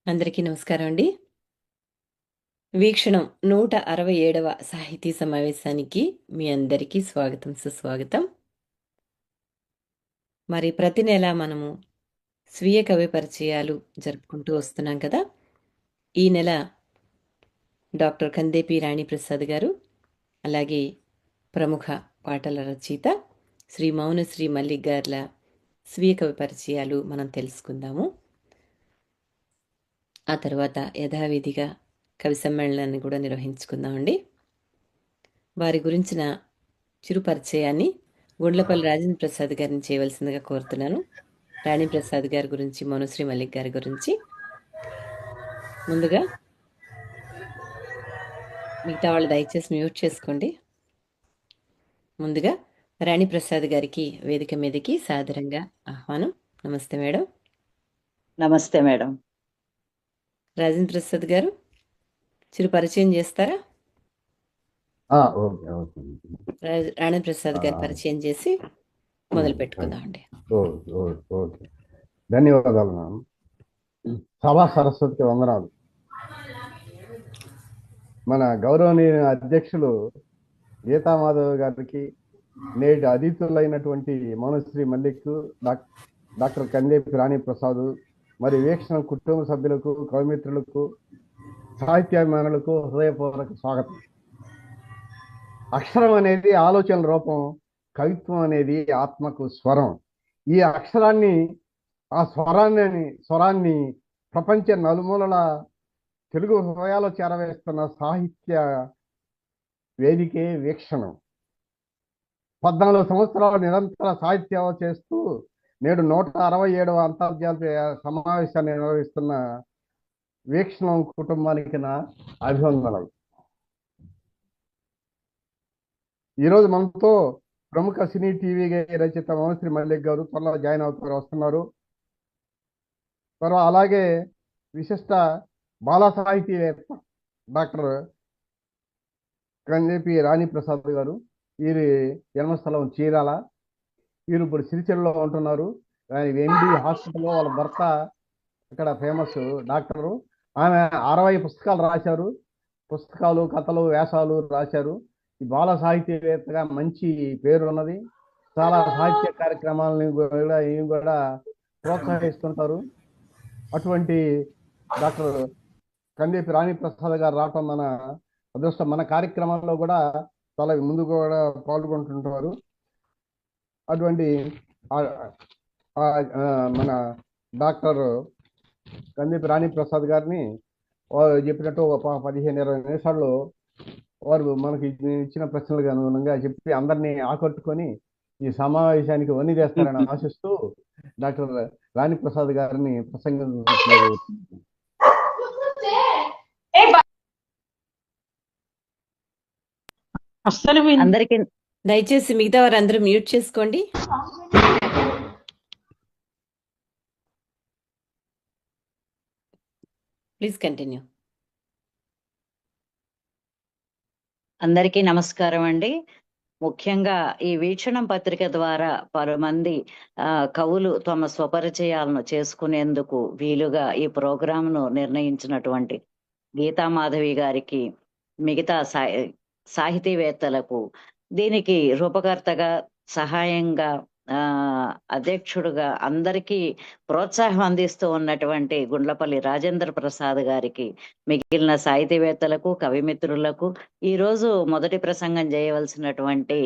అందరికీ నమస్కారం అండి. వీక్షణం 167వ సాహితీ సమావేశానికి మీ అందరికీ స్వాగతం, సుస్వాగతం. మరి ప్రతి నెల మనము స్వీయ కవి పరిచయాలు జరుపుకుంటూ వస్తున్నాం కదా. ఈ నెల డాక్టర్ కందేపి రాణిప్రసాద్ గారు, అలాగే ప్రముఖ పాటల రచయిత శ్రీ మౌనశ్రీ మల్లిక్ గార్ల స్వీయ కవి పరిచయాలు మనం తెలుసుకుందాము. ఆ తర్వాత యథావిధిగా కవి సమ్మేళనాన్ని కూడా నిర్వహించుకుందామండి. వారి గురించిన చిరు పరిచయాన్ని గుండ్లపల్లి రాజేంద్ర ప్రసాద్ గారిని చేయవలసిందిగా కోరుతున్నాను. రాణి ప్రసాద్ గారి గురించి, మనుశ్రీ మల్లిక్ గారి గురించి ముందుగా మిగతా వాళ్ళు దయచేసి మ్యూట్ చేసుకోండి. ముందుగా రాణి ప్రసాద్ గారికి వేదిక మీదకి సాదరంగా ఆహ్వానం. నమస్తే మేడం. నమస్తే మేడం. రాజేంద్ర ప్రసాద్ గారు చిరు పరిచయం చేస్తారా? రాణి ప్రసాద్ గారి పరిచయం చేసి మొదలు పెట్టుకుందామండి. ఓకే, ధన్యవాదాలు మేడం. సభా సరస్వతికి వందనాలు. మన గౌరవనీయ అధ్యక్షులు గీతామాధవ్ గారికి, నేటి అతిథులైనటువంటి మౌనశ్రీ మల్లిక్, డాక్టర్ కందేపి రాణిప్రసాద్, మరి వీక్షణ కుటుంబ సభ్యులకు, కవిమిత్రులకు, సాహిత్యాభిమానులకు హృదయపూర్వక స్వాగతం. అక్షరం అనేది ఆలోచన రూపం, కవిత్వం అనేది ఆత్మకు స్వరం. ఈ అక్షరాన్ని, ఆ స్వరాన్ని ప్రపంచ నలుమూలల తెలుగు హృదయాలు చేరవేస్తున్న సాహిత్య వేదికే వీక్షణం. 14 సంవత్సరాల నిరంతర సాహిత్యం చేస్తూ నేడు 167వ అంతర్జాతీయ సమావేశాన్ని నిర్వహిస్తున్న వీక్షణం కుటుంబానికి నా అభివందనలు. ఈరోజు మనతో ప్రముఖ సినీ టీవీ రచయిత మౌనశ్రీ మల్లిక్ గారు త్వరలో జాయిన్ అవుతారు, వస్తున్నారు. తర్వాత అలాగే విశిష్ట బాల సాహితీవేత్త డాక్టర్ కందేపి రాణిప్రసాద్ గారు, వీరి జన్మస్థలం చీరాల. వీరు ఇప్పుడు సిరిచెల్లో ఉంటున్నారు. ఎండి హాస్పిటల్లో వాళ్ళ భర్త ఇక్కడ ఫేమస్ డాక్టరు. ఆమె 60 పుస్తకాలు రాశారు. పుస్తకాలు, కథలు, వ్యాసాలు రాశారు. ఈ బాల సాహితీవేత్తగా మంచి పేరు ఉన్నది. చాలా సాహిత్య కార్యక్రమాలని కూడా ప్రోత్సహిస్తుంటారు. అటువంటి డాక్టర్ కందేపి రాణిప్రసాద్ గారు రావటం మన అదృష్టం. మన కార్యక్రమాల్లో కూడా చాలా ముందు కూడా పాల్గొంటుంటారు. అటువంటి మన డాక్టర్ కందేపి రాణిప్రసాద్ గారిని వారు చెప్పినట్టు ఒక 15-20 నిమిషాల్లో వారు మనకి ఇచ్చిన ప్రశ్నలకు అనుగుణంగా చెప్పి అందరినీ ఆకట్టుకొని ఈ సమావేశానికి వన్నీ చేస్తారని ఆశిస్తూ డాక్టర్ రాణిప్రసాద్ గారిని ప్రసంగం అందరికి దయచేసి మిగతా వారు అందరూ మ్యూట్ చేసుకోండి. Please continue. అందరికీ నమస్కారం అండి. ముఖ్యంగా ఈ వీక్షణం పత్రిక ద్వారా పలుమంది కవులు తమ స్వపరిచయాలను చేసుకునేందుకు వీలుగా ఈ ప్రోగ్రాంను నిర్ణయించినటువంటి గీతామాధవి గారికి, మిగతా సాహితీవేత్తలకు, దీనికి రూపకర్తగా, సహాయంగా, అధ్యక్షుడుగా అందరికీ ప్రోత్సాహం అందిస్తూ ఉన్నటువంటి గుండ్లపల్లి రాజేంద్ర ప్రసాద్ గారికి, మిగిలిన సాహితీవేత్తలకు, కవిమిత్రులకు, ఈరోజు మొదటి ప్రసంగం చేయవలసినటువంటి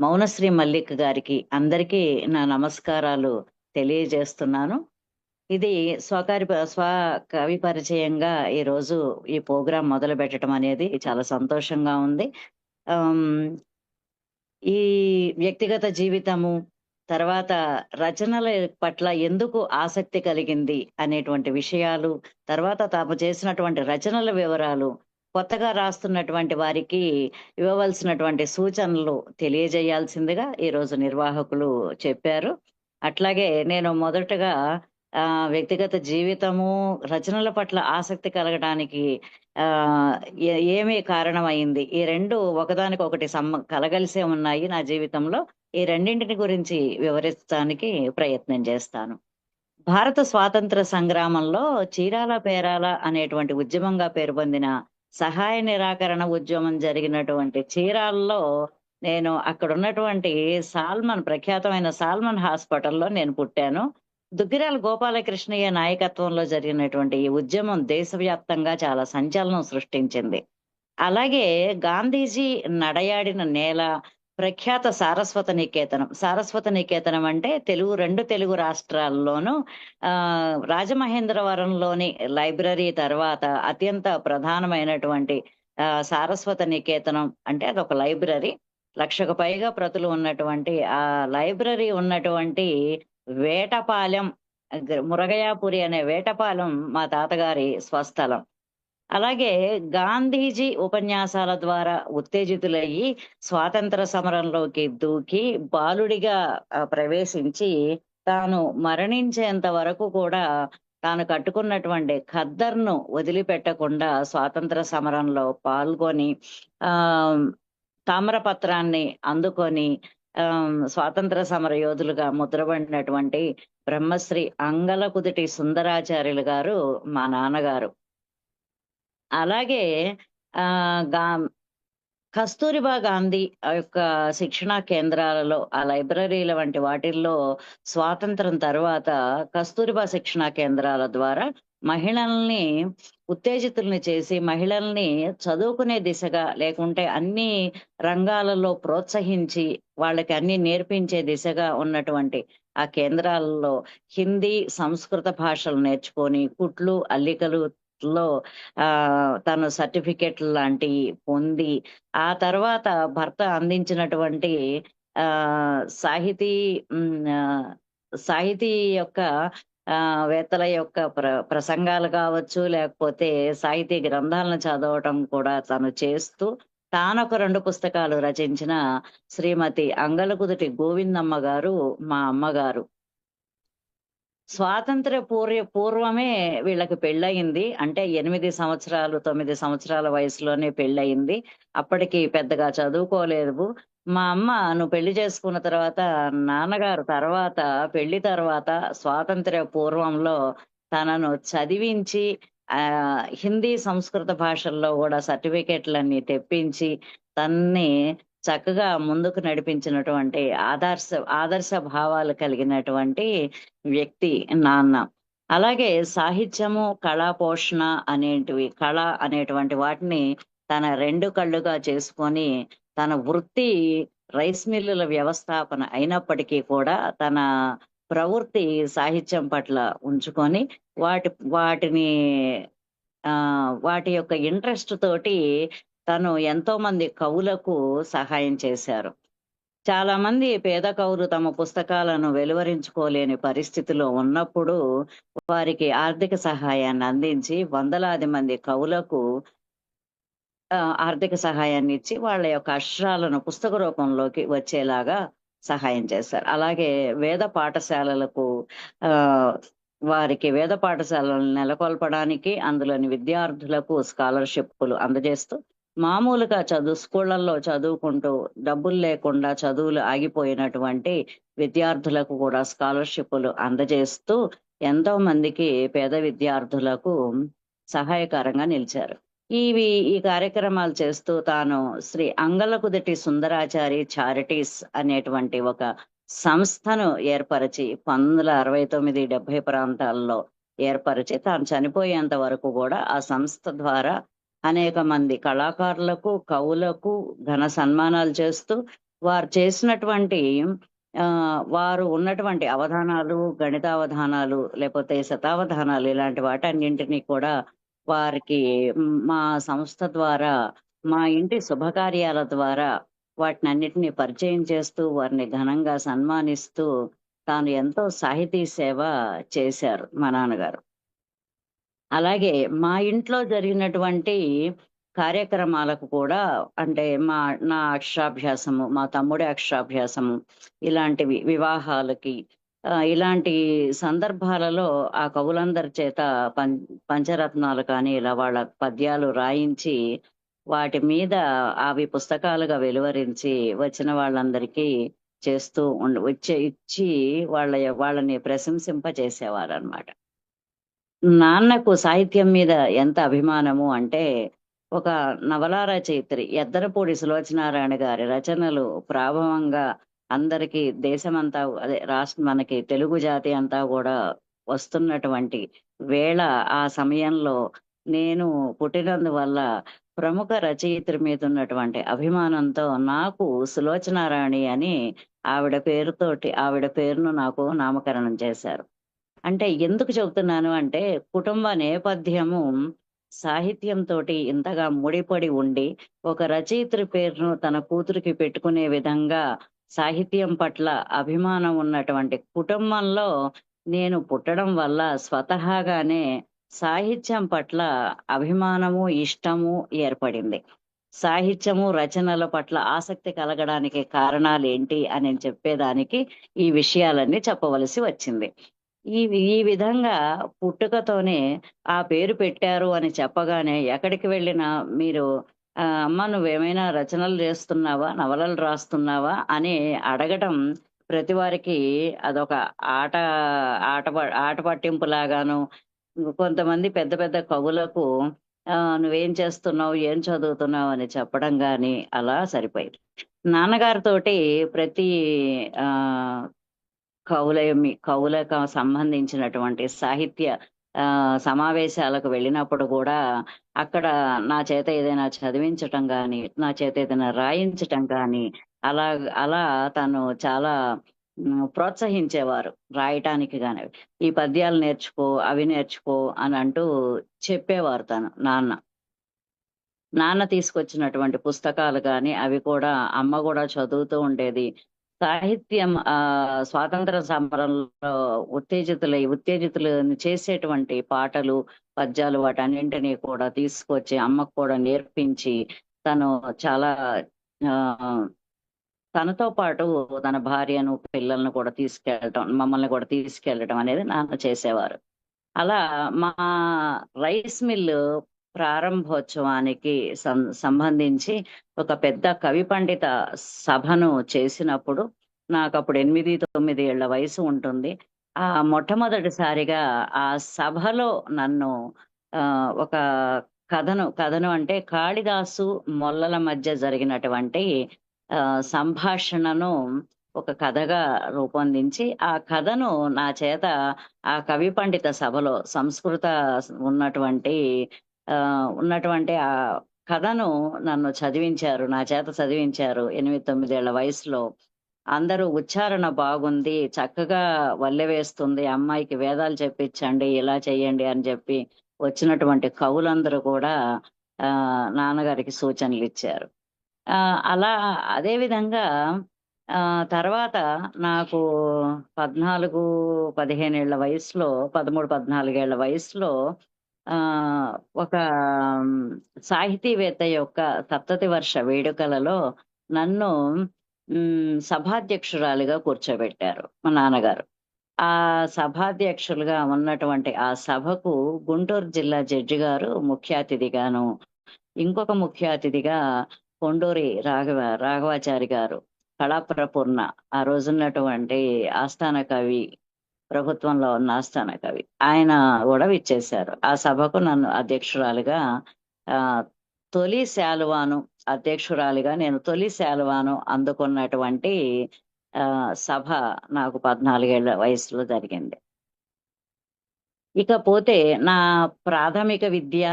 మౌనశ్రీ మల్లిక్ గారికి అందరికీ నా నమస్కారాలు తెలియజేస్తున్నాను. ఇది స్వ కవి పరిచయంగా ఈరోజు ఈ ప్రోగ్రాం మొదలు పెట్టడం అనేది చాలా సంతోషంగా ఉంది. ఈ వ్యక్తిగత జీవితము, తర్వాత రచనల పట్ల ఎందుకు ఆసక్తి కలిగింది అనేటువంటి విషయాలు, తర్వాత తాము చేసినటువంటి రచనల వివరాలు, కొత్తగా రాస్తున్నటువంటి వారికి ఇవ్వవలసినటువంటి సూచనలు తెలియజేయాల్సిందిగా ఈరోజు నిర్వాహకులు చెప్పారు. అట్లాగే నేను మొదటగా వ్యక్తిగత జీవితము, రచనల పట్ల ఆసక్తి కలగడానికి ఏమి కారణమైంది, ఈ రెండు ఒకదానికొకటి కలగలిసే ఉన్నాయి నా జీవితంలో. ఈ రెండింటిని గురించి వివరించడానికి ప్రయత్నం చేస్తాను. భారత స్వాతంత్ర సంగ్రామంలో చీరాల పేరాల అనేటువంటి ఉద్యమంగా పేరు పొందిన సహాయ నిరాకరణ ఉద్యమం జరిగినటువంటి చీరాలలో నేను అక్కడ ఉన్నటువంటి ప్రఖ్యాతమైన సాల్మన్ హాస్పిటల్లో నేను పుట్టాను. దుగ్గిరాల గోపాలకృష్ణయ్య నాయకత్వంలో జరిగినటువంటి ఈ ఉద్యమం దేశవ్యాప్తంగా చాలా సంచలనం సృష్టించింది. అలాగే గాంధీజీ నడయాడిన నేల ప్రఖ్యాత సారస్వత నికేతనం అంటే రెండు తెలుగు రాష్ట్రాల్లోనూ రాజమహేంద్రవరంలోని లైబ్రరీ తర్వాత అత్యంత ప్రధానమైనటువంటి సారస్వత నికేతనం అంటే అదొక లైబ్రరీ. 1,00,000కు పైగా ప్రతులు ఉన్నటువంటి ఆ లైబ్రరీ ఉన్నటువంటి వేటపాలెం, మురగయాపురి అనే వేటపాలెం మా తాతగారి స్వస్థలం. అలాగే గాంధీజీ ఉపన్యాసాల ద్వారా ఉత్తేజితులయ్యి స్వాతంత్ర సమరంలోకి దూకి బాలుడిగా ప్రవేశించి తాను మరణించేంత వరకు కూడా తాను కట్టుకున్నటువంటి ఖద్దర్ను వదిలిపెట్టకుండా స్వాతంత్ర సమరంలో పాల్గొని ఆ తామ్రపత్రాన్ని అందుకొని స్వాతంత్ర సమర యోధులుగా ముద్రపడినటువంటి బ్రహ్మశ్రీ అంగలకుదుటి సుందరాచార్యులు గారు మా నాన్నగారు. అలాగే ఆ గా కస్తూరిబా గాంధీ ఆ యొక్క శిక్షణా కేంద్రాలలో, ఆ లైబ్రరీల వంటి వాటిల్లో స్వాతంత్రం తర్వాత కస్తూరిబా శిక్షణా కేంద్రాల ద్వారా మహిళల్ని ఉత్తేజితుల్ని చేసి మహిళల్ని చదువుకునే దిశగా లేకుంటే అన్ని రంగాలలో ప్రోత్సహించి వాళ్ళకి అన్ని నేర్పించే దిశగా ఉన్నటువంటి ఆ కేంద్రాలలో హిందీ, సంస్కృత భాషలు నేర్చుకొని కుట్లు, అల్లికలు లో తను సర్టిఫికెట్లు లాంటివి పొంది ఆ తర్వాత భర్త అందించినటువంటి ఆ సాహితీ సాహితీ యొక్క వేత్తల యొక్క ప్రసంగాలు కావచ్చు, లేకపోతే సాహితీ గ్రంథాలను చదవటం కూడా తను చేస్తూ తానొక 2 పుస్తకాలు రచించిన శ్రీమతి అంగలకుదుటి గోవిందమ్మ గారు మా అమ్మగారు. స్వాతంత్ర పూర్వమే వీళ్ళకి పెళ్ళయింది. అంటే 8 సంవత్సరాలు 9 సంవత్సరాల వయసులోనే పెళ్ళయింది. అప్పటికి పెద్దగా చదువుకోలేదు. మా అమ్మ నువ్వు పెళ్లి చేసుకున్న తర్వాత నాన్నగారు పెళ్లి తర్వాత స్వాతంత్ర్య పూర్వంలో తనను చదివించి హిందీ, సంస్కృత భాషల్లో కూడా సర్టిఫికెట్లన్నీ తెప్పించి తన్ని చక్కగా ముందుకు నడిపించినటువంటి ఆదర్శ భావాలు కలిగినటువంటి వ్యక్తి నాన్న. అలాగే సాహిత్యము, కళ అనేటువంటి వాటిని తన 2 కళ్ళుగా చేసుకొని తన వృత్తి రైస్ మిల్లుల వ్యవస్థాపన అయినప్పటికీ కూడా తన ప్రవృత్తి సాహిత్యం పట్ల ఉంచుకొని వాటిని వాటి యొక్క ఇంట్రెస్ట్ తోటి తను ఎంతో మంది కవులకు సహాయం చేశారు. చాలా మంది పేద కవులు తమ పుస్తకాలను వెలువరించుకోలేని పరిస్థితిలో ఉన్నప్పుడు వారికి ఆర్థిక సహాయాన్ని అందించి వందలాది మంది కవులకు ఆర్థిక సహాయాన్ని ఇచ్చి వాళ్ళ యొక్క అక్షరాలను పుస్తక రూపంలోకి వచ్చేలాగా సహాయం చేశారు. అలాగే వేద పాఠశాలలకు వారికి వేద పాఠశాలను నెలకొల్పడానికి అందులోని విద్యార్థులకు స్కాలర్షిప్లు అందజేస్తూ మామూలుగా స్కూళ్లలో చదువుకుంటూ డబ్బులు లేకుండా చదువులు ఆగిపోయినటువంటి విద్యార్థులకు కూడా స్కాలర్షిప్లు అందజేస్తూ ఎంతో మందికి పేద విద్యార్థులకు సహాయకరంగా నిలిచారు. ఈ కార్యక్రమాలు చేస్తూ తాను శ్రీ అంగలకుదుటి సుందరాచారి చారిటీస్ అనేటువంటి ఒక సంస్థను ఏర్పరిచి 1969-70 ప్రాంతాల్లో ఏర్పరిచి తాను చనిపోయేంత వరకు కూడా ఆ సంస్థ ద్వారా అనేక మంది కళాకారులకు, కవులకు ఘన సన్మానాలు చేస్తూ వారు చేసినటువంటి వారు ఉన్నటువంటి అవధానాలు, గణితావధానాలు లేకపోతే శతావధానాలు ఇలాంటి వాటన్నింటినీ కూడా వారికి మా సంస్థ ద్వారా, మా ఇంటి శుభకార్యాల ద్వారా వాటినన్నిటినీ పరిచయం చేస్తూ వారిని ఘనంగా సన్మానిస్తూ తాను ఎంతో సాహితీ సేవ చేశారు మా నాన్నగారు. అలాగే మా ఇంట్లో జరిగినటువంటి కార్యక్రమాలకు కూడా అంటే నా అక్షరాభ్యాసము, మా తమ్ముడి అక్షరాభ్యాసము, ఇలాంటివి వివాహాలకి ఇలాంటి సందర్భాలలో ఆ కవులందరి చేత పంచరత్నాలు కానీ ఇలా వాళ్ళ పద్యాలు రాయించి వాటి మీద అవి పుస్తకాలుగా వెలువరించి వచ్చిన వాళ్ళందరికీ చేస్తూ ఇచ్చి వాళ్ళని ప్రశంసింపజేసేవారు అనమాట. నాన్నకు సాహిత్యం మీద ఎంత అభిమానము అంటే, ఒక నవలా రచయిత్రి ఎద్దరపూడి సులోచనారాయణ గారి రచనలు ప్రాభవంగా అందరికీ దేశమంతా, అదే రాష్ట్రం, మనకి తెలుగు జాతి అంతా కూడా వస్తున్నటువంటి వేళ, ఆ సమయంలో నేను పుట్టినందువల్ల ప్రముఖ రచయిత్రి మీద ఉన్నటువంటి అభిమానంతో నాకు సులోచనారాణి అని ఆవిడ పేరును నాకు నామకరణం చేశారు. అంటే ఎందుకు చెబుతున్నాను అంటే, కుటుంబ నేపథ్యము సాహిత్యంతో ఇంతగా ముడిపడి ఉండి, ఒక రచయిత్రి పేరును తన కూతురికి పెట్టుకునే విధంగా సాహిత్యం పట్ల అభిమానం ఉన్నటువంటి కుటుంబంలో నేను పుట్టడం వల్ల స్వతహాగానే సాహిత్యం పట్ల అభిమానము, ఇష్టము ఏర్పడింది. సాహిత్యము, రచనల పట్ల ఆసక్తి కలగడానికి కారణాలు ఏంటి అని చెప్పేదానికి ఈ విషయాలన్నీ చెప్పవలసి వచ్చింది. ఈ విధంగా పుట్టుకతోనే ఆ పేరు పెట్టారు అని చెప్పగానే ఎక్కడికి వెళ్ళినా మీరు అమ్మ నువ్వేమైనా రచనలు చేస్తున్నావా, నవలలు రాస్తున్నావా అని అడగటం ప్రతి వారికి అదొక ఆట ఆట ఆట పట్టింపు లాగాను. కొంతమంది పెద్ద పెద్ద కవులకు నువ్వేం చేస్తున్నావు, ఏం చదువుతున్నావు అని చెప్పడం గాని అలా సరిపోయింది. నాన్నగారితోటి ప్రతి ఆ కవులకు సంబంధించినటువంటి సాహిత్య సమావేశాలకు వెళ్ళినప్పుడు కూడా అక్కడ నా చేత ఏదైనా చదివించటం గాని, నా చేత ఏదైనా రాయించటం గాని, అలా అలా తను చాలా ప్రోత్సహించేవారు రాయటానికి గాని. ఈ పద్యాలు నేర్చుకో, అవి నేర్చుకో అని అంటూ చెప్పేవారు నాన్న తీసుకొచ్చినటువంటి పుస్తకాలు గాని అవి కూడా అమ్మ కూడా చదువుతూ ఉండేది. సాహిత్యం స్వాతంత్ర సమరంలో ఉత్తేజితులు చేసేటువంటి పాటలు, పద్యాలు వాటన్నింటినీ కూడా తీసుకొచ్చి అమ్మకు కూడా నేర్పించి, తను చాలా ఆ తనతో పాటు తన భార్యను, పిల్లలను కూడా మమ్మల్ని కూడా తీసుకెళ్ళటం అనేది నాన్న చేసేవారు. అలా మా రైస్ మిల్లు ప్రారంభోత్సవానికి సంబంధించి ఒక పెద్ద కవి పండిత సభను చేసినప్పుడు, నాకు అప్పుడు 8-9 ఏళ్ల వయసు ఉంటుంది. ఆ మొట్టమొదటిసారిగా ఆ సభలో నన్ను ఒక కథను అంటే కాళిదాసు మొల్లల మధ్య జరిగినటువంటి సంభాషణను ఒక కథగా రూపొందించి, ఆ కథను నా చేత ఆ కవి పండిత సభలో ఉన్నటువంటి ఆ కథను నన్ను చదివించారు, నా చేత చదివించారు 8-9 ఏళ్ల వయసులో. అందరూ ఉచ్చారణ బాగుంది, చక్కగా వల్లె వేస్తుంది, అమ్మాయికి వేదాలు చెప్పించండి, ఇలా చెయ్యండి అని చెప్పి వచ్చినటువంటి కవులందరూ కూడా నాన్నగారికి సూచనలు ఇచ్చారు. అలా అదే విధంగా తర్వాత నాకు 14-15 ఏళ్ల వయసులో, 13-14 ఏళ్ల వయసులో ఒక సాహితీవేత్త యొక్క సప్తతి వర్ష వేడుకలలో నన్ను సభాధ్యక్షురాలిగా కూర్చోబెట్టారు మా నాన్నగారు. ఆ సభాధ్యక్షులుగా ఉన్నటువంటి ఆ సభకు గుంటూరు జిల్లా జడ్జి గారు ముఖ్య అతిథిగాను, ఇంకొక ముఖ్య అతిథిగా కొండూరి రాఘవాచారి గారు, కళాప్రపూర్ణ, ఆ రోజున్నటువంటి ఆస్థాన కవి, ప్రభుత్వంలో ఉన్న ఆస్థాన కవి, ఆయన కూడా విచ్చేశారు. ఆ సభకు నన్ను అధ్యక్షురాలిగా తొలి శాలువాను అందుకున్నటువంటి సభ నాకు 14 ఏళ్ల వయసులో జరిగింది. ఇకపోతే నా ప్రాథమిక విద్య,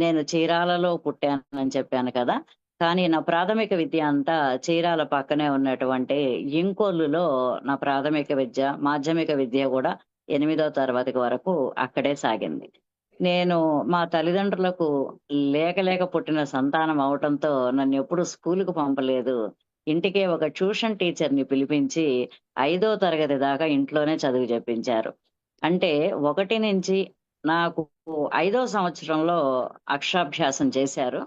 నేను చీరాలలో పుట్టానని చెప్పాను కదా, కానీ నా ప్రాథమిక విద్య అంతా చీరాల పక్కనే ఉన్నటువంటి ఇంకొల్లులో నా ప్రాథమిక విద్య, మాధ్యమిక విద్య కూడా 8వ తరగతి వరకు అక్కడే సాగింది. నేను మా తల్లిదండ్రులకు లేక పుట్టిన సంతానం అవటంతో నన్ను ఎప్పుడు స్కూలుకు పంపలేదు. ఇంటికే ఒక ట్యూషన్ టీచర్ని పిలిపించి 5వ తరగతి దాకా ఇంట్లోనే చదువు చెప్పించారు. అంటే 1 నుంచి నాకు 5వ సంవత్సరంలో అక్షరాభ్యాసం చేశారు.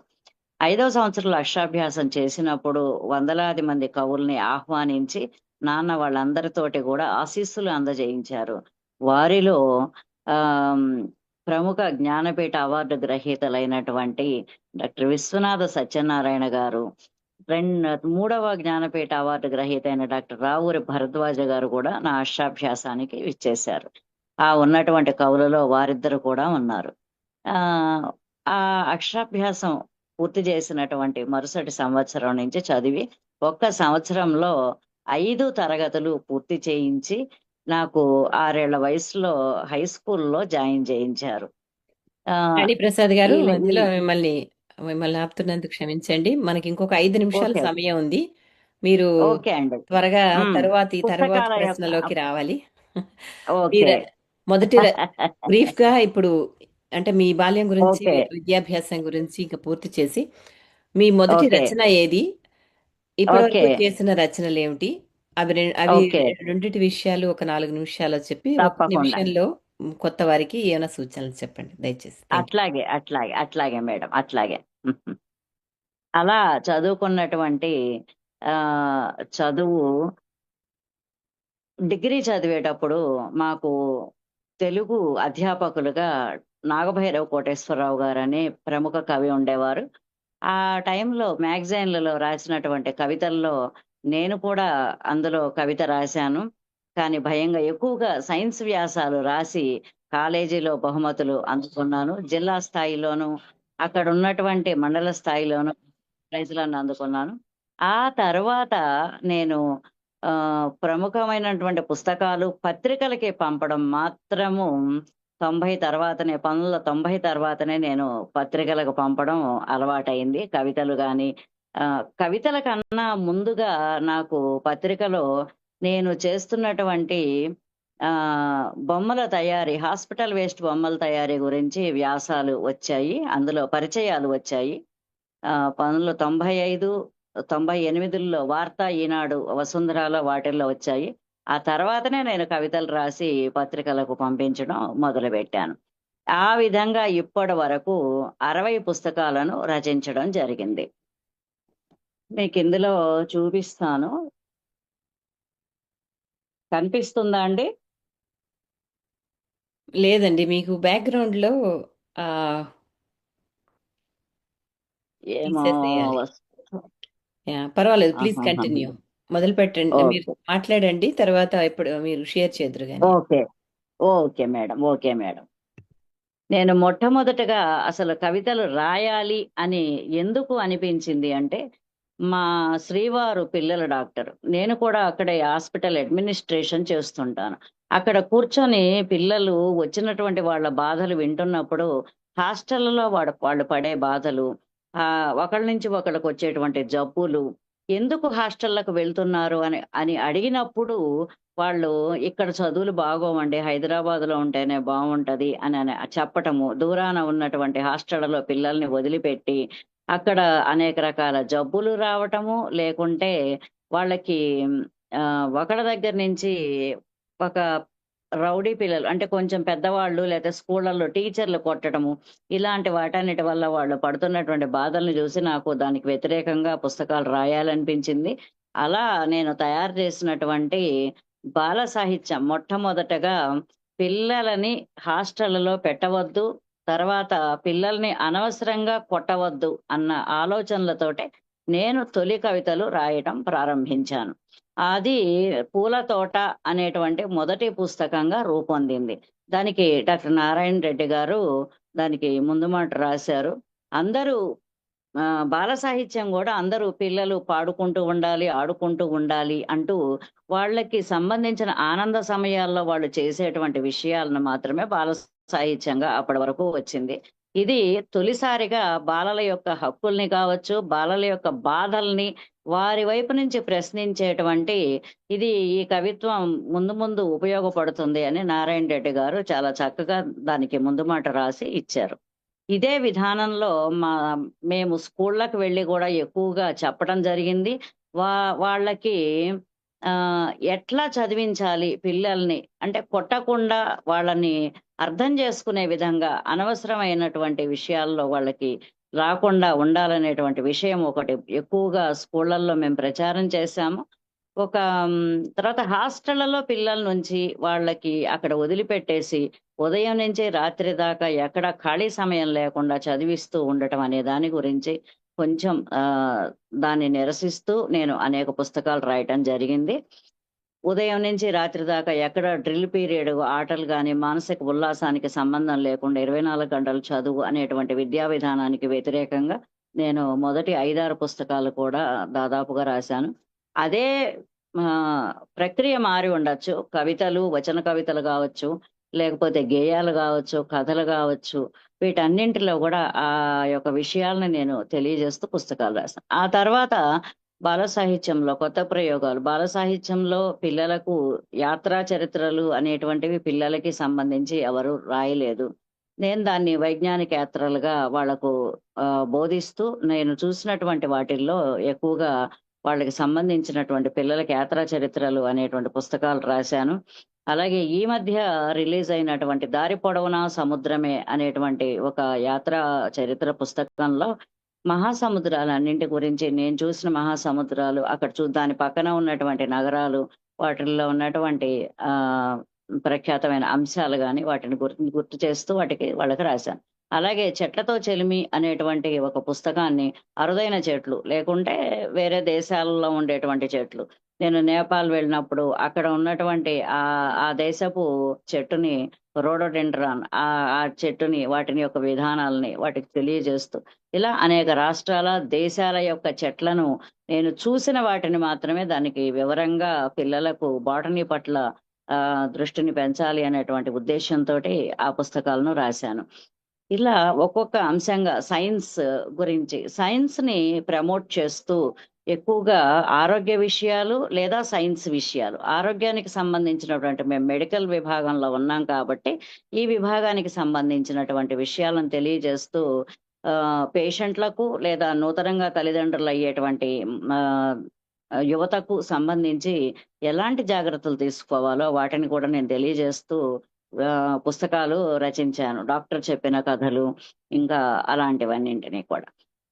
5వ సంవత్సరంలో అక్షరాభ్యాసం చేసినప్పుడు వందలాది మంది కవుల్ని ఆహ్వానించి నాన్న వాళ్ళందరితోటి కూడా ఆశీస్సులు అందజేయించారు. వారిలో ప్రముఖ జ్ఞానపీఠ అవార్డు గ్రహీతలైనటువంటి డాక్టర్ విశ్వనాథ సత్యనారాయణ గారు, మూడవ జ్ఞానపీఠ అవార్డు గ్రహీత అయిన డాక్టర్ రావూరి భరద్వాజ గారు కూడా నా అష్టాభ్యాసానికి విచ్చేశారు. ఆ ఉన్నటువంటి కవులలో వారిద్దరు కూడా ఉన్నారు. ఆ ఆ అక్షరాభ్యాసం పూర్తి చేసినటువంటి మరుసటి సంవత్సరం నుంచి చదివి ఒక్క సంవత్సరంలో 5 తరగతులు పూర్తి చేయించి నాకు 6 ఏళ్ల వయసులో హై స్కూల్లో జాయిన్ చేయించారు. ఆ రాణి ప్రసాద్ గారు, ఈ మధ్యలో మిమ్మల్ని ఆపుతున్నందుకు క్షమించండి. మనకి ఇంకొక 5 నిమిషాల ఓకే సమయం ఉంది. మీరు ఓకే అండి. త్వరగా ఉమ్, తరువాతి పుస్తకాల యొక్క ప్రశ్నలోకి రావాలి. ఓకే మీరు మొదటి బ్రీఫ్ గా ఇప్పుడు అంటే మీ బాల్యం గురించి, ఓకే విద్యాభ్యాసం గురించి ఇంకా పూర్తి చేసి, మీ మొదటి ఓకే రచన ఏది? ఇప్పటి ఓకే వరకు చేసిన రచనలు ఏమిటి? అవి ఓకే రెండిటి విషయాలు ఒక 4 నిమిషాలు చెప్పి, ఒక్క తప్పకుండా నిమిషంలో కొత్త వారికి ఏమైనా సూచనలు చెప్పండి దయచేసి. Thank you. అట్లాగే మేడం అట్లాగే. అలా చదువుకున్నటువంటి ఆ చదువు డిగ్రీ చదివేటప్పుడు మాకు తెలుగు అధ్యాపకులుగా నాగభైరవ కోటేశ్వరరావు గారు అనే ప్రముఖ కవి ఉండేవారు. ఆ టైంలో మ్యాగజైన్లలో రాసినటువంటి కవితల్లో నేను కూడా అందులో కవిత రాశాను. కానీ భయంగా ఎక్కువగా సైన్స్ వ్యాసాలు రాసి కాలేజీలో బహుమతులు అందుకున్నాను. జిల్లా స్థాయిలోను, అక్కడ ఉన్నటువంటి మండల స్థాయిలోను ప్రైజులను అందుకున్నాను. ఆ తర్వాత నేను ప్రముఖమైనటువంటి పుస్తకాలు పత్రికలకి పంపడం మాత్రము 1990 తర్వాతనే నేను పత్రికలకు పంపడం అలవాటైంది. కవితలు గాని కవితల కన్నా ముందుగా నాకు పత్రికలో నేను చేస్తున్నటువంటి ఆ బొమ్మల తయారీ, హాస్పిటల్ వేస్ట్ బొమ్మల తయారీ గురించి వ్యాసాలు వచ్చాయి, అందులో పరిచయాలు వచ్చాయి. 1995, 98లో వార్తా, ఈనాడు, వసుంధరాలో వాటిల్లో వచ్చాయి. ఆ తర్వాతనే నేను కవితలు రాసి పత్రికలకు పంపించడం మొదలుపెట్టాను. ఆ విధంగా ఇప్పటి వరకు 60 పుస్తకాలను రచించడం జరిగింది. మీకు ఇందులో చూపిస్తాను, కనిపిస్తుందా అండి? లేదండి, మీకు బ్యాక్గ్రౌండ్ లో ఆ, ఏమో తీసేసేయాలి. పర్వాలేదు, ప్లీజ్ ఆహాహా. కంటిన్యూ. మొదలు పెట్టండి, మీరు ఓకే మాట్లాడండి, తర్వాత ఇప్పుడు మీరు షేర్ చేద్దరు కానీ. Okay okay madam, okay madam. నేను మొట్టమొదటగా అసలు కవితలు రాయాలి అని ఎందుకు అనిపించింది అంటే, మా శ్రీవారు పిల్లల డాక్టర్, నేను కూడా అక్కడే హాస్పిటల్ అడ్మినిస్ట్రేషన్ చేస్తుంటాను. అక్కడ కూర్చొని పిల్లలు వచ్చినటువంటి వాళ్ళ బాధలు వింటున్నప్పుడు, హాస్టళ్లలో వాళ్ళు పడే బాధలు, ఒకళ్ళ నుంచి ఒకళ్ళకి వచ్చేటువంటి జబ్బులు, ఎందుకు హాస్టళ్లకు వెళ్తున్నారు అని అని అడిగినప్పుడు వాళ్ళు ఇక్కడ చదువులు బాగోవండి, హైదరాబాద్ లో ఉంటేనే బాగుంటది అని చెప్పటము, దూరాన ఉన్నటువంటి హాస్టళ్లలో పిల్లల్ని వదిలిపెట్టి అక్కడ అనేక రకాల జబ్బులు రావటము, లేకుంటే వాళ్ళకి ఒకళ్ళ దగ్గర నుంచి ఒక రౌడీ పిల్లలు అంటే కొంచెం పెద్దవాళ్ళు లేదా స్కూళ్ళల్లో టీచర్లు కొట్టడము, ఇలాంటి వాటన్నిటి వల్ల వాళ్ళు పడుతున్నటువంటి బాధల్ని చూసి నాకు దానికి వ్యతిరేకంగా పుస్తకాలు రాయాలనిపించింది. అలా నేను తయారు చేసినటువంటి బాల సాహిత్యం మొట్టమొదటగా పిల్లలని హాస్టళ్లలో పెట్టవద్దు, తర్వాత పిల్లల్ని అనవసరంగా కొట్టవద్దు అన్న ఆలోచనలతోటే నేను తొలి కవితలు రాయటం ప్రారంభించాను. అది పూల తోట అనేటువంటి మొదటి పుస్తకంగా రూపొందింది. దానికి డాక్టర్ నారాయణ రెడ్డి గారు దానికి ముందు మాట రాశారు. అందరూ బాల సాహిత్యం కూడా అందరూ పిల్లలు పాడుకుంటూ ఉండాలి, ఆడుకుంటూ ఉండాలి అంటూ వాళ్ళకి సంబంధించిన ఆనంద సమయాల్లో వాళ్ళు చేసేటువంటి విషయాలను మాత్రమే బాల సాహిత్యంగా అప్పటి వరకు వచ్చింది. ఇది తొలిసారిగా బాలల యొక్క హక్కుల్ని కావచ్చు, బాలల యొక్క బాధల్ని వారి వైపు నుంచి ప్రశ్నించేటువంటి ఇది, ఈ కవిత్వం ముందు ముందు ఉపయోగపడుతుంది అని నారాయణ రెడ్డి గారు చాలా చక్కగా దానికి ముందు మాట రాసి ఇచ్చారు. ఇదే విధానంలో మేము స్కూళ్ళకి వెళ్ళి కూడా ఎక్కువగా చెప్పడం జరిగింది. వాళ్ళకి ఎట్లా చదివించాలి పిల్లల్ని అంటే కొట్టకుండా వాళ్ళని అర్థం చేసుకునే విధంగా, అనవసరమైనటువంటి విషయాల్లో వాళ్ళకి రాకుండా ఉండాలనేటువంటి విషయం ఒకటి ఎక్కువగా స్కూళ్ళల్లో మేము ప్రచారం చేశాము. తర్వాత హాస్టళ్లలో పిల్లల నుంచి వాళ్ళకి అక్కడ వదిలిపెట్టేసి ఉదయం నుంచి రాత్రి దాకా ఎక్కడ ఖాళీ సమయం లేకుండా చదివిస్తూ ఉండటం అనే దాని గురించి కొంచెం దాన్ని నిరసిస్తూ నేను అనేక పుస్తకాలు రాయటం జరిగింది. ఉదయం నుంచి రాత్రి దాకా ఎక్కడ డ్రిల్ పీరియడ్, ఆటలు గాని, మానసిక ఉల్లాసానికి సంబంధం లేకుండా 24 గంటలు చదువు అనేటువంటి విద్యా విధానానికి వ్యతిరేకంగా నేను మొదటి 5, 6 పుస్తకాలు కూడా దాదాపుగా రాశాను. అదే ప్రక్రియ మారి ఉండొచ్చు. కవితలు, వచన కవితలు గావచ్చు, లేకపోతే గేయాలు గావచ్చు, కథలు గావచ్చు, వీటన్నింటిలో గూడా ఆ యొక్క విషయాలను నేను తెలియజేస్తూ పుస్తకాలు రాశాను. ఆ తర్వాత బాల సాహిత్యంలో కొత్త ప్రయోగాలు. బాల సాహిత్యంలో పిల్లలకు యాత్రా చరిత్రలు అనేటువంటివి పిల్లలకి సంబంధించి ఎవరు రాయలేదు. నేను దాన్ని వైజ్ఞానిక యాత్రలుగా వాళ్ళకు బోధిస్తూ నేను చూసినటువంటి వాటిల్లో ఎక్కువగా వాళ్ళకి సంబంధించినటువంటి పిల్లలకి యాత్రా చరిత్రలు అనేటువంటి పుస్తకాలు రాశాను. అలాగే ఈ మధ్య రిలీజ్ అయినటువంటి దారి పొడవునా సముద్రమే అనేటువంటి ఒక యాత్రా చరిత్ర పుస్తకంలో మహాసముద్రాలన్నింటి గురించి, నేను చూసిన మహాసముద్రాలు, అక్కడ దాని పక్కన ఉన్నటువంటి నగరాలు, వాటిల్లో ఉన్నటువంటి ప్రఖ్యాతమైన అంశాలు గాని, వాటిని గుర్తు చేస్తూ వాళ్ళకి రాశాను. అలాగే చెట్లతో చెలిమి అనేటువంటి ఒక పుస్తకాన్ని, అరుదైన చెట్లు లేకుంటే వేరే దేశాలలో ఉండేటువంటి చెట్లు, నేను నేపాల్ వెళ్ళినప్పుడు అక్కడ ఉన్నటువంటి ఆ దేశపు చెట్టుని, రోడోడెండ్రాన్, ఆ చెట్టుని, వాటిని యొక్క విధానాలని వాటికి తెలియజేస్తూ, ఇలా అనేక రాష్ట్రాల, దేశాల యొక్క చెట్లను నేను చూసిన వాటిని మాత్రమే దానికి వివరంగా పిల్లలకు బాటనీ పట్ల దృష్టిని పెంచాలి అనేటువంటి ఉద్దేశంతోటి ఆ పుస్తకాలను రాశాను. ఇలా ఒక్కొక్క అంశంగా సైన్స్ ని ప్రమోట్ చేస్తూ ఎక్కువగా ఆరోగ్య విషయాలు లేదా సైన్స్ విషయాలు, ఆరోగ్యానికి సంబంధించినటువంటి, మేము మెడికల్ విభాగంలో ఉన్నాం కాబట్టి ఈ విభాగానికి సంబంధించినటువంటి విషయాలను తెలియజేస్తూ పేషెంట్లకు లేదా నూతనంగా తల్లిదండ్రులు అయ్యేటువంటి యువతకు సంబంధించి ఎలాంటి జాగ్రత్తలు తీసుకోవాలో వాటిని కూడా నేను తెలియజేస్తూ పుస్తకాలు రచించాను. డాక్టర్ చెప్పిన కథలు, ఇంకా అలాంటివన్నింటినీ కూడా.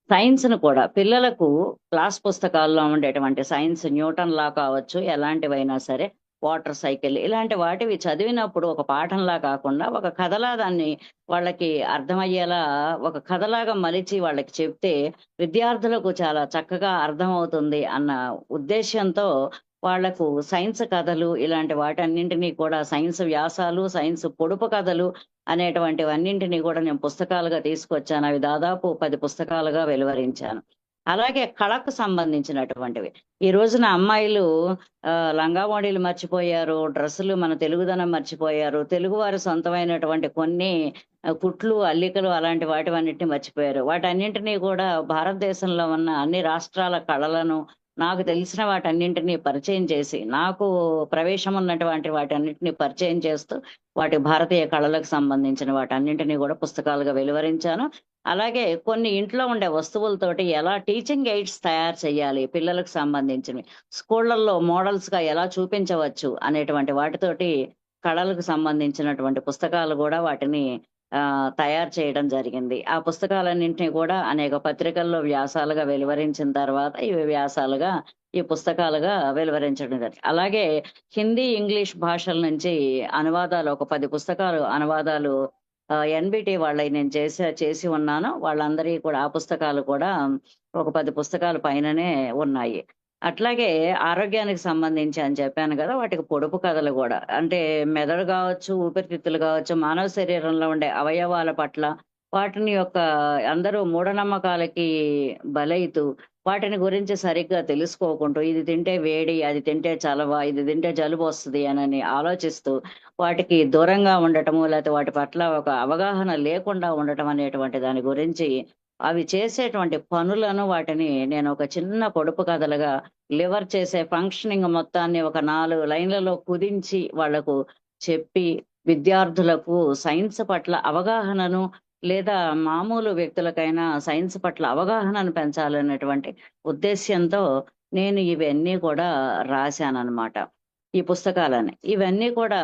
సైన్స్ ను కూడా పిల్లలకు క్లాస్ పుస్తకాల్లో ఉండేటువంటి సైన్స్, న్యూటన్ లా కావచ్చు, ఎలాంటివైనా సరే, వాటర్ సైకిల్, ఇలాంటి వాటివి చదివినప్పుడు ఒక పాఠంలా కాకుండా ఒక కథలా దాన్ని వాళ్ళకి అర్థమయ్యేలా ఒక కథలాగా మలిచి వాళ్ళకి చెప్తే విద్యార్థులకు చాలా చక్కగా అర్థమవుతుంది అన్న ఉద్దేశంతో వాళ్లకు సైన్స్ కథలు, ఇలాంటి వాటన్నింటినీ కూడా, సైన్స్ వ్యాసాలు, సైన్స్ పొడుపు కథలు అనేటువంటివన్నింటినీ కూడా నేను పుస్తకాలుగా తీసుకొచ్చాను. అవి దాదాపు 10 పుస్తకాలుగా వెలువరించాను. అలాగే కళకు సంబంధించినటువంటివి, ఈ రోజున అమ్మాయిలు లంగావోణీలు మర్చిపోయారు, డ్రెస్సులు, మన తెలుగుదనం మర్చిపోయారు, తెలుగువారి సొంతమైనటువంటి కొన్ని కుట్లు, అల్లికలు, అలాంటి వాటివన్నిటిని మర్చిపోయారు. వాటన్నింటినీ కూడా భారతదేశంలో ఉన్న అన్ని రాష్ట్రాల కళలను, నాకు తెలిసిన వాటన్నింటినీ పరిచయం చేసి, నాకు ప్రవేశం ఉన్నటువంటి వాటన్నింటినీ పరిచయం చేస్తూ వాటి భారతీయ కళలకు సంబంధించిన వాటన్నింటినీ కూడా పుస్తకాలుగా వెలువరించాను. అలాగే కొన్ని ఇంట్లో ఉండే వస్తువులతోటి ఎలా టీచింగ్ ఎయిడ్స్ తయారు చేయాలి, పిల్లలకు సంబంధించినవి స్కూళ్లలో మోడల్స్ గా ఎలా చూపించవచ్చు అనేటువంటి వాటితోటి కళలకు సంబంధించినటువంటి పుస్తకాలు కూడా వాటిని తయారు చేయడం జరిగింది. ఆ పుస్తకాలన్నింటినీ కూడా అనేక పత్రికల్లో వ్యాసాలుగా వెలువరించిన తర్వాత ఈ పుస్తకాలుగా వెలువరించడం జరిగింది. అలాగే హిందీ, ఇంగ్లీష్ భాషల నుంచి అనువాదాలు, ఒక 10 పుస్తకాలు అనువాదాలు ఎన్బిటి వాళ్ళవి నేను చేసి ఉన్నాను. వాళ్ళందరి కూడా ఆ పుస్తకాలు కూడా ఒక 10 పుస్తకాల పైననే ఉన్నాయి. అట్లాగే ఆరోగ్యానికి సంబంధించి అని చెప్పాను కదా, వాటికి పొడుపు కథలు కూడా, అంటే మెదడు కావచ్చు, ఊపిరితిత్తులు కావచ్చు, మానవ శరీరంలో ఉండే అవయవాల పట్ల వాటిని యొక్క అందరూ మూఢనమ్మకాలకి బలైతూ వాటిని గురించి సరిగ్గా తెలుసుకోకుండా, ఇది తింటే వేడి, అది తింటే చలవ, ఇది తింటే జలుబు వస్తుంది అని ఆలోచిస్తూ వాటికి దూరంగా ఉండటము, లేకపోతే వాటి పట్ల ఒక అవగాహన లేకుండా ఉండటం అనేటువంటి దాని గురించి, అవి చేసేటువంటి పనులను వాటిని నేను ఒక చిన్న పొడుపు కథలుగా, లివర్ చేసే ఫంక్షనింగ్ మొత్తాన్ని ఒక 4 లైన్లలో కుదించి వాళ్లకు చెప్పి, విద్యార్థులకు సైన్స్ పట్ల అవగాహనను, లేదా మామూలు వ్యక్తులకైనా సైన్స్ పట్ల అవగాహనను పెంచాలనేటువంటి ఉద్దేశ్యంతో నేను ఇవన్నీ కూడా రాశానన్నమాట, ఈ పుస్తకాలని. ఇవన్నీ కూడా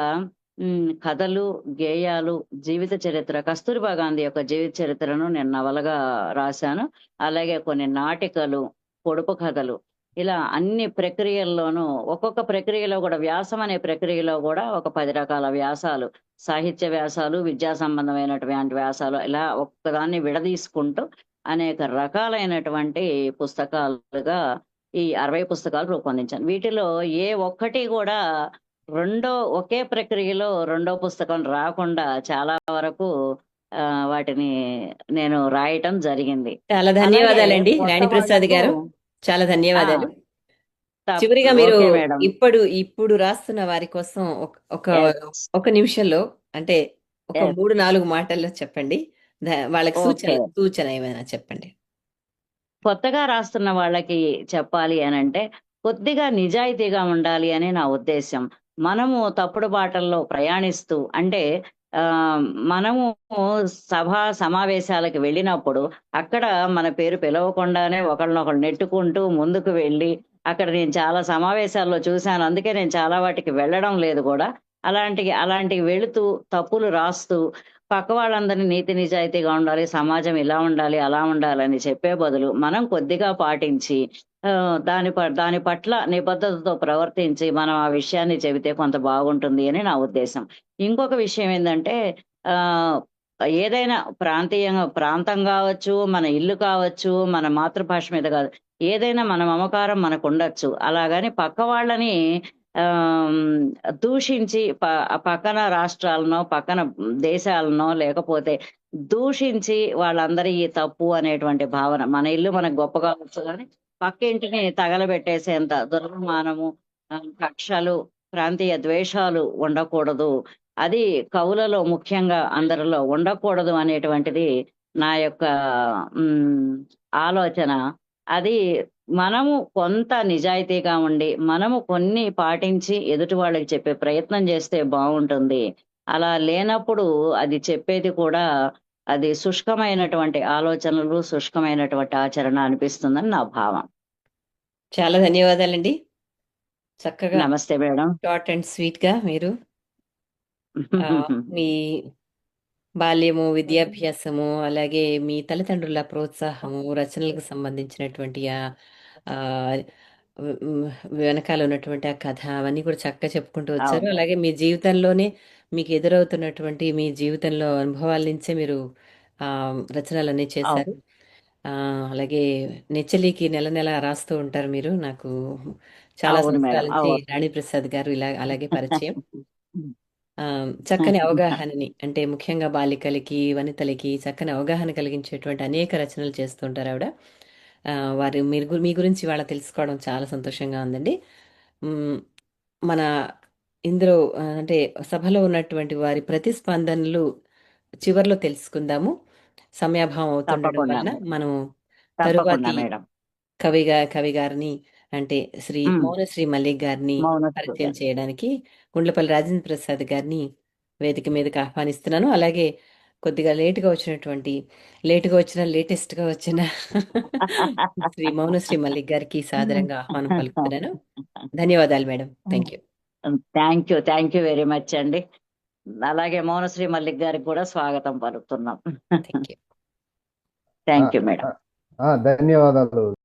కథలు, గేయాలు, జీవిత చరిత్ర, కస్తూరిబా గాంధీ యొక్క జీవిత చరిత్రను నేను నవలగా రాశాను. అలాగే కొన్ని నాటికలు, పొడుపు కథలు, ఇలా అన్ని ప్రక్రియల్లోనూ ఒక్కొక్క ప్రక్రియలో కూడా, వ్యాసం అనే ప్రక్రియలో కూడా ఒక 10 రకాల వ్యాసాలు, సాహిత్య వ్యాసాలు, విద్యా సంబంధమైనటువంటి వ్యాసాలు, ఇలా ఒక్కదాన్ని విడదీసుకుంటూ అనేక రకాలైనటువంటి పుస్తకాలుగా ఈ 60 పుస్తకాలు రూపొందించాను. వీటిలో ఏ ఒక్కటి కూడా ఒకే ప్రక్రియలో రెండో పుస్తకం రాకుండా చాలా వరకు వాటిని నేను రాయటం జరిగింది. చాలా అలాగే ధన్యవాదాలండి కొత్త రాణి ప్రసాద్ వాళ్లకు గారు. చాలా ధన్యవాదాలు. చివరిగా ఓకే మీరు మేడం. ఇప్పుడు రాస్తున్న వారి కోసం ఒక Yes. ఒక నిమిషంలో అంటే ఒక Yes. 3-4 మాటల్లో చెప్పండి. వాళ్ళకి ఓకే. సూచన ఏమైనా చెప్పండి. కొత్తగా రాస్తున్న వాళ్ళకి చెప్పాలి అనంటే కొద్దిగా నిజాయితీగా ఉండాలి అని నా ఉద్దేశం. మనము తప్పుడు బాటల్లో ప్రయాణిస్తూ అంటే మనము సభా సమావేశాలకు వెళ్ళినప్పుడు అక్కడ మన పేరు పిలవకుండానే ఒకళ్ళనొకళ్ళు నెట్టుకుంటూ ముందుకు వెళ్ళి అక్కడ నేను చాలా సమావేశాల్లో చూశాను. అందుకే నేను చాలా వాటికి వెళ్ళడం లేదు కూడా. అలాంటివి వెళుతూ తప్పులు రాస్తూ పక్క వాళ్ళందరినీ నీతి నిజాయితీగా ఉండాలి, సమాజం ఇలా ఉండాలి, అలా ఉండాలని చెప్పే బదులు మనం కొద్దిగా పాటించి దాని పట్ల నిబద్ధతతో ప్రవర్తించి మనం ఆ విషయాన్ని చెబితే కొంత బాగుంటుంది అని నా ఉద్దేశం. ఇంకొక విషయం ఏందంటే ఆహ్, ఏదైనా ప్రాంతం కావచ్చు, మన ఇల్లు కావచ్చు, మన మాతృభాష మీద కాదు. ఏదైనా మన మమకారం మనకుండొచ్చు. అలాగని పక్క వాళ్ళని ఆహ్, దూషించి పక్కన రాష్ట్రాలనో, పక్కన దేశాలనో లేకపోతే దూషించి వాళ్ళందరి తప్పు అనేటువంటి భావన. మన ఇల్లు మనకు గొప్ప కావచ్చు గానీ, పక్కింటిని తగలబెట్టేసేంత దుర్మానము, కక్షలు, ప్రాంతీయ ద్వేషాలు ఉండకూడదు. అది కవులలో ముఖ్యంగా అందరిలో ఉండకూడదు అనేటువంటిది నా యొక్క హ్మ్, ఆలోచన. అది మనము కొంత నిజాయితీగా ఉండి, మనము కొన్ని పాటించి ఎదుటి వాళ్ళకి చెప్పే ప్రయత్నం చేస్తే బావుంటుంది. అలా లేనప్పుడు అది చెప్పేది కూడా అది శుష్కమైనటువంటి ఆలోచనలు, శుష్కమైనటువంటి ఆచరణ అనిపిస్తుందని నా భావం. చాలా ధన్యవాదాలండి. చక్కగా నమస్తే మేడం. షార్ట్ అండ్ స్వీట్‌గా మీరు మీ బాల్యము, విద్యాభ్యాసము, అలాగే మీ తల్లిదండ్రుల ప్రోత్సాహము, రచనలకు సంబంధించినటువంటి ఆహ్, హ్మ్, వెనకాల ఉన్నటువంటి ఆ కథ అవన్నీ కూడా చక్కగా చెప్పుకుంటూ వచ్చారు. అవును. అలాగే మీ జీవితంలోనే మీకు ఎదురవుతున్నటువంటి మీ జీవితంలో అనుభవాల నుంచే మీరు రచనలన్నీ చేశారు. అవును. అలాగే నెచ్చలికి నెల నెల రాస్తూ ఉంటారు మీరు. నాకు చాలా అవును సంవత్సరాల మేడం. నుంచి అవును. రాణి ప్రసాద్ గారు అలాగే పరిచయం. చక్కని అవగాహనని అంటే ముఖ్యంగా బాలికలకి, వనితలకి చక్కని అవగాహన కలిగించేటువంటి అనేక రచనలు చేస్తూ ఉంటారు ఆవిడ. మీ గురించి ఇవాళ తెలుసుకోవడం చాలా సంతోషంగా ఉందండి. హ్మ్. మన ఇందులో అంటే సభలో ఉన్నటువంటి వారి ప్రతిస్పందనలు చివర్లో తెలుసుకుందాము. సమయాభావం అవుతుండడం తప్పకుండా వలన మేడం. మనం తప్పకుండా తరువాతి మేడం. కవి గారిని అంటే శ్రీ హ్మ్. మౌనశ్రీ మల్లిక్ గారిని మౌన పరిచయం స్ఫూర్తి. చేయడానికి గుండ్లపల్లి రాజేంద్ర ప్రసాద్ గారిని వేదిక మీదకి ఆహ్వానిస్తున్నాను. అలాగే కొద్దిగా లేటుగా వచ్చిన లేటెస్ట్‌గా వచ్చిన శ్రీ మౌనశ్రీ మల్లిక్ గారికి సాదరంగా ఆహ్వానం పలుకుతున్నాను. ధన్యవాదాలు madam. Thank you. Thank you very much అండి. అలాగే మౌనశ్రీ మల్లిక్ గారికి కూడా స్వాగతం పలుకుతున్నాం. Thank you. ఆ, థ్యాంక్ యూ మేడం. ధన్యవాదాలు.